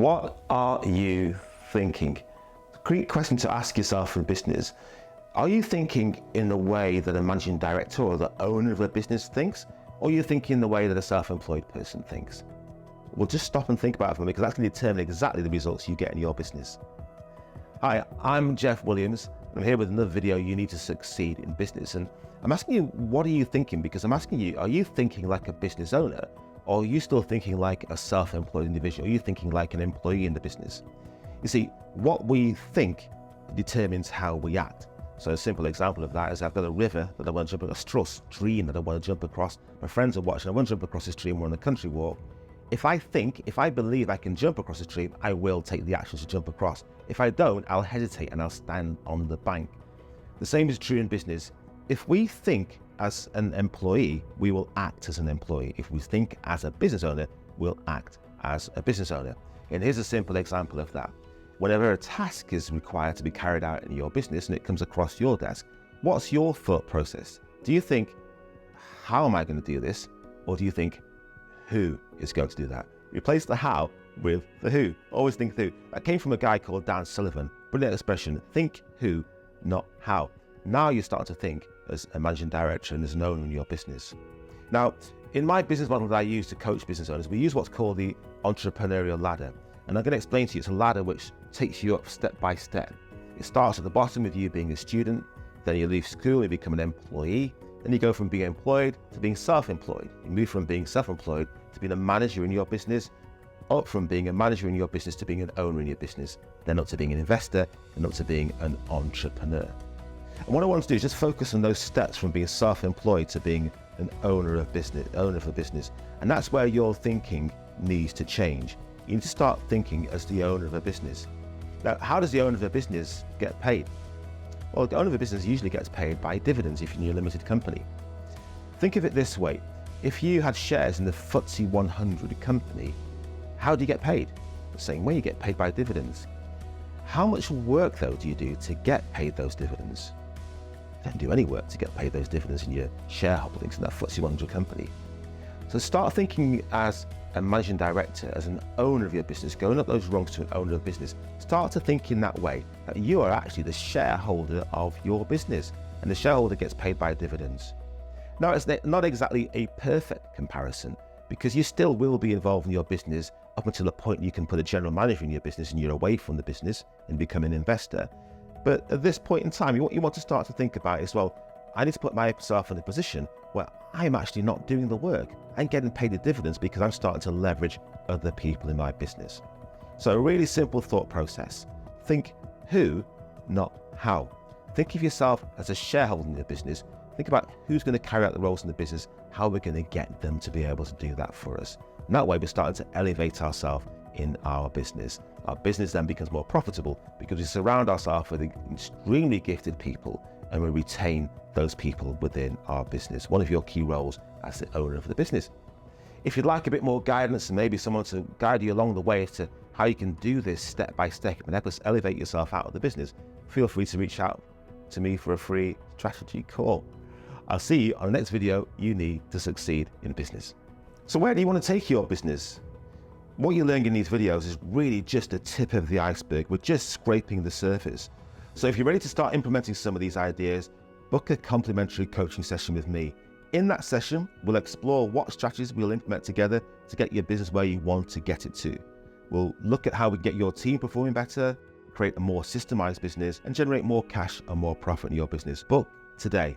What are you thinking? Great question to ask yourself in business. Are you thinking in the way that a managing director or the owner of a business thinks? Or are you thinking in the way that a self-employed person thinks? Well, just stop and think about it for me, because that's going to determine exactly the results you get in your business. Hi, I'm Jeff Williams. I'm here with another video, You Need to Succeed in Business. And I'm asking you, what are you thinking? Because I'm asking you, are you thinking like a business owner? Or are you still thinking like a self-employed individual? Are you thinking like an employee in the business? You see, what we think determines how we act. So a simple example of that is I've got a river that I want to jump across, a stream that I want to jump across. My friends are watching, I want to jump across the stream, we're on a country walk. If I believe I can jump across the stream, I will take the action to jump across. If I don't, I'll hesitate and I'll stand on the bank. The same is true in business. If we think as an employee, we will act as an employee. If we think as a business owner, we'll act as a business owner. And here's a simple example of that. Whenever a task is required to be carried out in your business and it comes across your desk, what's your thought process? Do you think, how am I going to do this? Or do you think, who is going to do that? Replace the how with the who. Always think who. That came from a guy called Dan Sullivan. Brilliant expression. Think who, not how. Now you're starting to think as a managing director and as an owner in your business. Now, in my business model that I use to coach business owners, we use what's called the entrepreneurial ladder. And I'm going to explain to you, it's a ladder which takes you up step by step. It starts at the bottom with you being a student, then you leave school, you become an employee, then you go from being employed to being self-employed. You move from being self-employed to being a manager in your business, up from being a manager in your business to being an owner in your business, then up to being an investor, and up to being an entrepreneur. And what I want to do is just focus on those steps from being self-employed to being an owner of a business. And that's where your thinking needs to change. You need to start thinking as the owner of a business. Now, how does the owner of a business get paid? Well, the owner of a business usually gets paid by dividends if you're in a limited company. Think of it this way. If you had shares in the FTSE 100 company, how do you get paid? The same way, you get paid by dividends. How much work, though, do you do to get paid those dividends? You don't do any work to get paid those dividends in your shareholdings in that FTSE 100 company. So start thinking as a managing director, as an owner of your business, going up those rungs to an owner of business. Start to think in that way, that you are actually the shareholder of your business, and the shareholder gets paid by dividends. Now, it's not exactly a perfect comparison, because you still will be involved in your business up until the point you can put a general manager in your business and you're away from the business and become an investor. But at this point in time, what you want to start to think about is, well, I need to put myself in a position where I'm actually not doing the work. I'm getting paid the dividends because I'm starting to leverage other people in my business. So a really simple thought process. Think who, not how. Think of yourself as a shareholder in your business. Think about who's going to carry out the roles in the business, how we're going to get them to be able to do that for us. And that way we're starting to elevate ourselves in our business. Our business then becomes more profitable because we surround ourselves with extremely gifted people and we retain those people within our business. One of your key roles as the owner of the business. If you'd like a bit more guidance and maybe someone to guide you along the way as to how you can do this step by step and help us elevate yourself out of the business, feel free to reach out to me for a free strategy call. I'll see you on the next video, You Need to Succeed in Business. So where do you want to take your business? What you're learning in these videos is really just a tip of the iceberg. We're just scraping the surface. So if you're ready to start implementing some of these ideas, book a complimentary coaching session with me. In that session, we'll explore what strategies we'll implement together to get your business where you want to get it to. We'll look at how we get your team performing better, create a more systemized business, and generate more cash and more profit in your business. Book today.